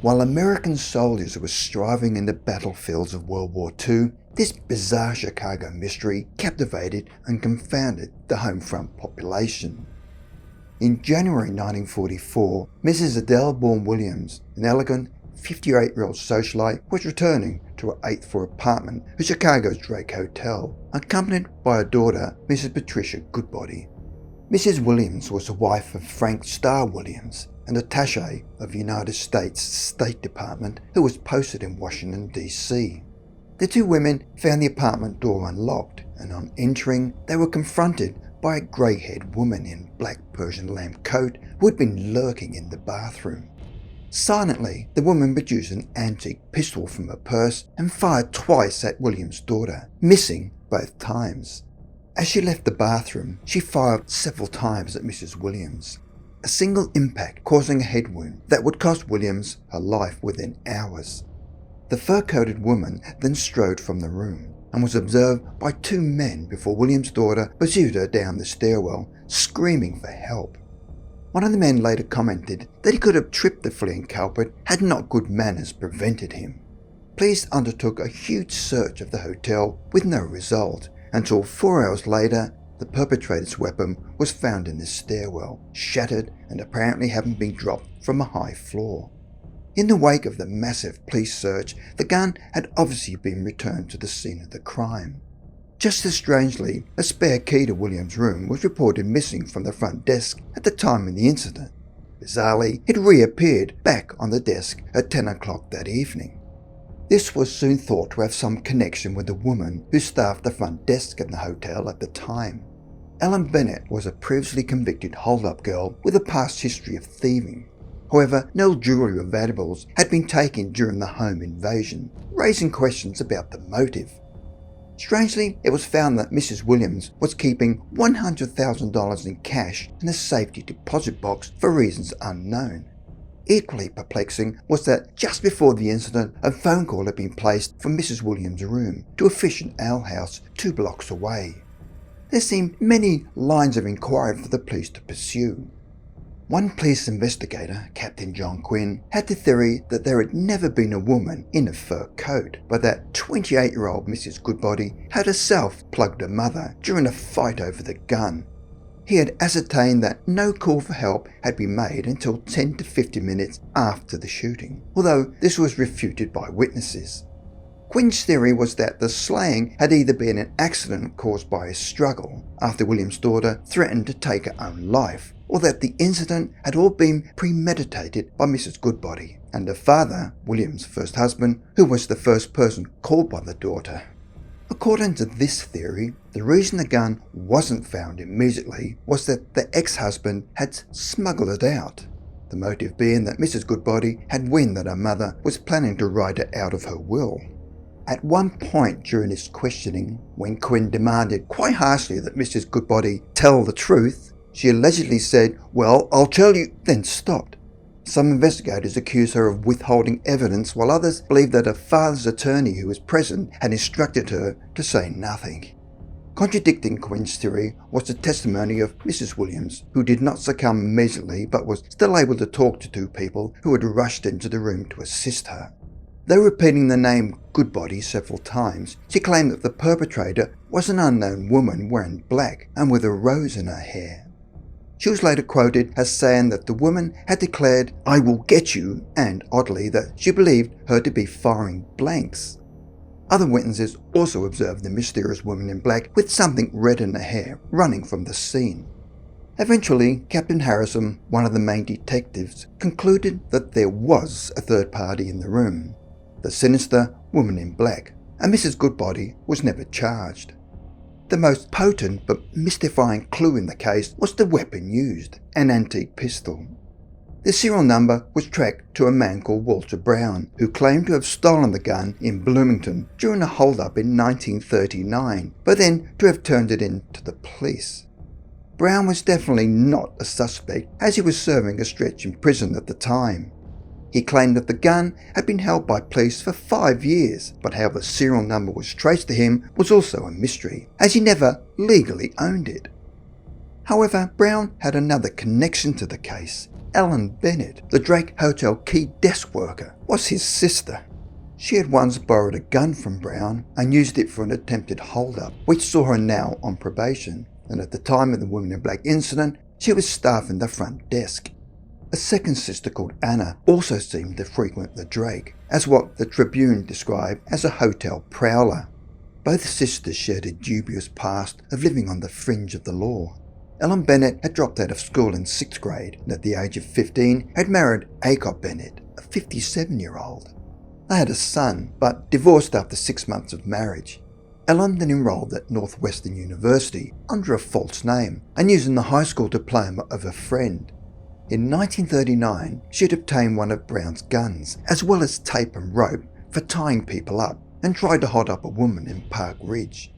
While American soldiers were striving in the battlefields of World War II, this bizarre Chicago mystery captivated and confounded the home front population. In January 1944, Mrs Adele Born Williams, an elegant 58-year-old socialite, was returning to her 8th floor apartment at Chicago's Drake Hotel, accompanied by her daughter, Mrs Patricia Goodbody. Mrs Williams was the wife of Frank Starr Williams, an attaché of the United States State Department who was posted in Washington, D.C. The two women found the apartment door unlocked, and on entering, they were confronted by a grey-haired woman in black Persian lamb coat who had been lurking in the bathroom. Silently, the woman produced an antique pistol from her purse and fired twice at Williams' daughter, missing both times. As she left the bathroom, she fired several times at Mrs Williams, a single impact causing a head wound that would cost Williams her life within hours. The fur-coated woman then strode from the room and was observed by two men before Williams' daughter pursued her down the stairwell, screaming for help. One of the men later commented that he could have tripped the fleeing culprit had not good manners prevented him. Police undertook a huge search of the hotel with no result, until 4 hours later the perpetrator's weapon was found in the stairwell, shattered and apparently having been dropped from a high floor. In the wake of the massive police search, the gun had obviously been returned to the scene of the crime. Just as strangely, a spare key to Williams' room was reported missing from the front desk at the time of the incident. Bizarrely, it reappeared back on the desk at 10 o'clock that evening. This was soon thought to have some connection with the woman who staffed the front desk at the hotel at the time. Ellen Bennett was a previously convicted hold-up girl with a past history of thieving. However, no jewelry or valuables had been taken during the home invasion, raising questions about the motive. Strangely, it was found that Mrs Williams was keeping $100,000 in cash in a safety deposit box for reasons unknown. Equally perplexing was that just before the incident, a phone call had been placed from Mrs Williams' room to a fish and ale house 2 blocks away. There seemed many lines of inquiry for the police to pursue. One police investigator, Captain John Quinn, had the theory that there had never been a woman in a fur coat, but that 28-year-old Mrs Goodbody had herself plugged her mother during a fight over the gun. He had ascertained that no call for help had been made until 10 to 15 minutes after the shooting, although this was refuted by witnesses. Quinn's theory was that the slaying had either been an accident caused by a struggle after Williams' daughter threatened to take her own life, or that the incident had all been premeditated by Mrs Goodbody and her father, Williams' first husband, who was the first person called by the daughter. According to this theory, the reason the gun wasn't found immediately was that the ex-husband had smuggled it out, the motive being that Mrs Goodbody had wind that her mother was planning to write it out of her will. At one point during this questioning, when Quinn demanded quite harshly that Mrs Goodbody tell the truth, she allegedly said, "Well, I'll tell you," then stopped. Some investigators accused her of withholding evidence, while others believed that her father's attorney who was present had instructed her to say nothing. Contradicting Quinn's theory was the testimony of Mrs Williams, who did not succumb immediately but was still able to talk to two people who had rushed into the room to assist her. Though repeating the name Goodbody several times, she claimed that the perpetrator was an unknown woman wearing black and with a rose in her hair. She was later quoted as saying that the woman had declared, "I will get you," and oddly that she believed her to be firing blanks. Other witnesses also observed the mysterious woman in black with something red in her hair running from the scene. Eventually, Captain Harrison, one of the main detectives, concluded that there was a third party in the room, the sinister woman in black, and Mrs Goodbody was never charged. The most potent but mystifying clue in the case was the weapon used, an antique pistol. The serial number was tracked to a man called Walter Brown, who claimed to have stolen the gun in Bloomington during a hold-up in 1939, but then to have turned it in to the police. Brown was definitely not a suspect, as he was serving a stretch in prison at the time. He claimed that the gun had been held by police for 5 years, but how the serial number was traced to him was also a mystery, as he never legally owned it. However, Brown had another connection to the case. Ellen Bennett, the Drake Hotel key desk worker, was his sister. She had once borrowed a gun from Brown and used it for an attempted hold-up, which saw her now on probation, and at the time of the Women in Black incident, she was staffing the front desk. A second sister called Anna also seemed to frequent the Drake, as what the Tribune described as a hotel prowler. Both sisters shared a dubious past of living on the fringe of the law. Ellen Bennett had dropped out of school in 6th grade and at the age of 15 had married Acott Bennett, a 57-year-old. They had a son, but divorced after 6 months of marriage. Ellen then enrolled at Northwestern University under a false name and using the high school diploma of a friend. In 1939, she had obtained one of Brown's guns, as well as tape and rope for tying people up, and tried to hold up a woman in Park Ridge.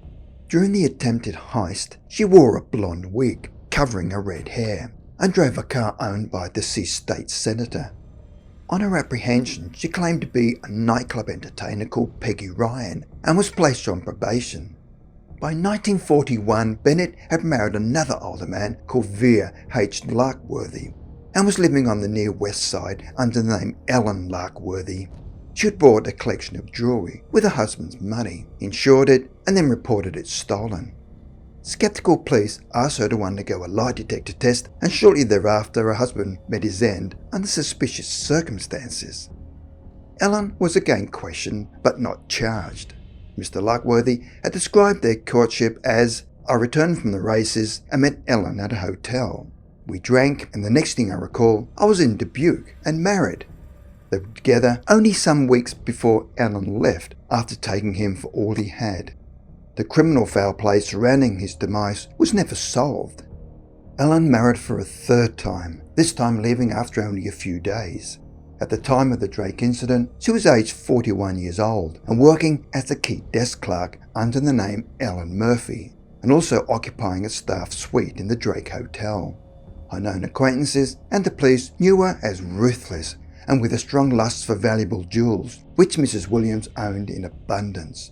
During the attempted heist, she wore a blonde wig covering her red hair and drove a car owned by a deceased state senator. On her apprehension, she claimed to be a nightclub entertainer called Peggy Ryan and was placed on probation. By 1941, Bennett had married another older man called Vere H. Larkworthy and was living on the near west side under the name Ellen Larkworthy. She had bought a collection of jewellery with her husband's money, insured it, and then reported it stolen. Skeptical police asked her to undergo a lie detector test, and shortly thereafter her husband met his end under suspicious circumstances. Ellen was again questioned, but not charged. Mr. Larkworthy had described their courtship as, "I returned from the races and met Ellen at a hotel. We drank, and the next thing I recall, I was in Dubuque and married." They were together only some weeks before Ellen left after taking him for all he had. The criminal foul play surrounding his demise was never solved. Ellen married for a third time, this time leaving after only a few days. At the time of the Drake incident, she was aged 41 years old and working as a key desk clerk under the name Ellen Murphy, and also occupying a staff suite in the Drake Hotel. Her known acquaintances and the police knew her as ruthless and with a strong lust for valuable jewels, which Mrs. Williams owned in abundance.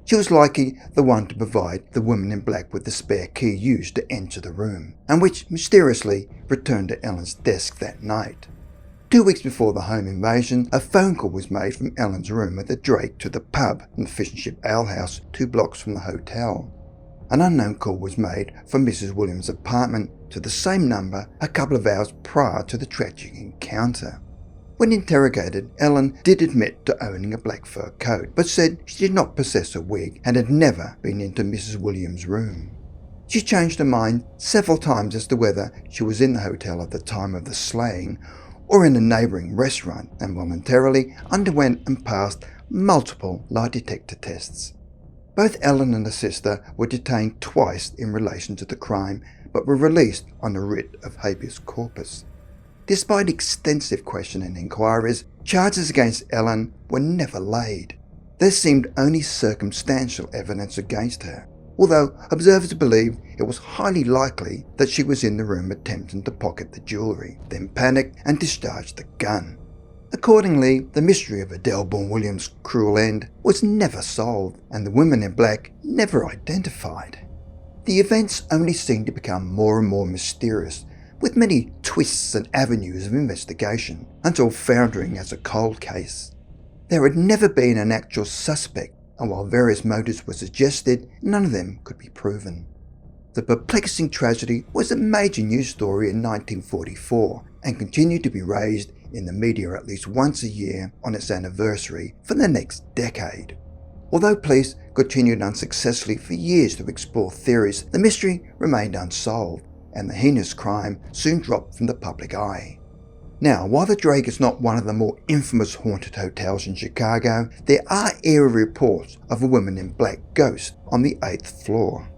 She was likely the one to provide the woman in black with the spare key used to enter the room, and which mysteriously returned to Ellen's desk that night. 2 weeks before the home invasion, a phone call was made from Ellen's room at the Drake to the pub in the Fish and Chip Ale House 2 blocks from the hotel. An unknown call was made from Mrs. Williams' apartment to the same number a couple of hours prior to the tragic encounter. When interrogated, Ellen did admit to owning a black fur coat, but said she did not possess a wig and had never been into Mrs. Williams' room. She changed her mind several times as to whether she was in the hotel at the time of the slaying or in a neighbouring restaurant, and voluntarily underwent and passed multiple lie detector tests. Both Ellen and her sister were detained twice in relation to the crime, but were released on a writ of habeas corpus. Despite extensive questioning and inquiries, charges against Ellen were never laid. There seemed only circumstantial evidence against her, although observers believed it was highly likely that she was in the room attempting to pocket the jewellery, then panicked and discharged the gun. Accordingly, the mystery of Adele Born Williams' cruel end was never solved, and the women in black never identified. The events only seemed to become more and more mysterious, with many twists and avenues of investigation, until foundering as a cold case. There had never been an actual suspect, and while various motives were suggested, none of them could be proven. The perplexing tragedy was a major news story in 1944 and continued to be raised in the media at least once a year on its anniversary for the next decade. Although police continued unsuccessfully for years to explore theories, the mystery remained unsolved, and the heinous crime soon dropped from the public eye. Now, while the Drake is not one of the more infamous haunted hotels in Chicago, there are eerie reports of a woman in black ghost on the 8th floor.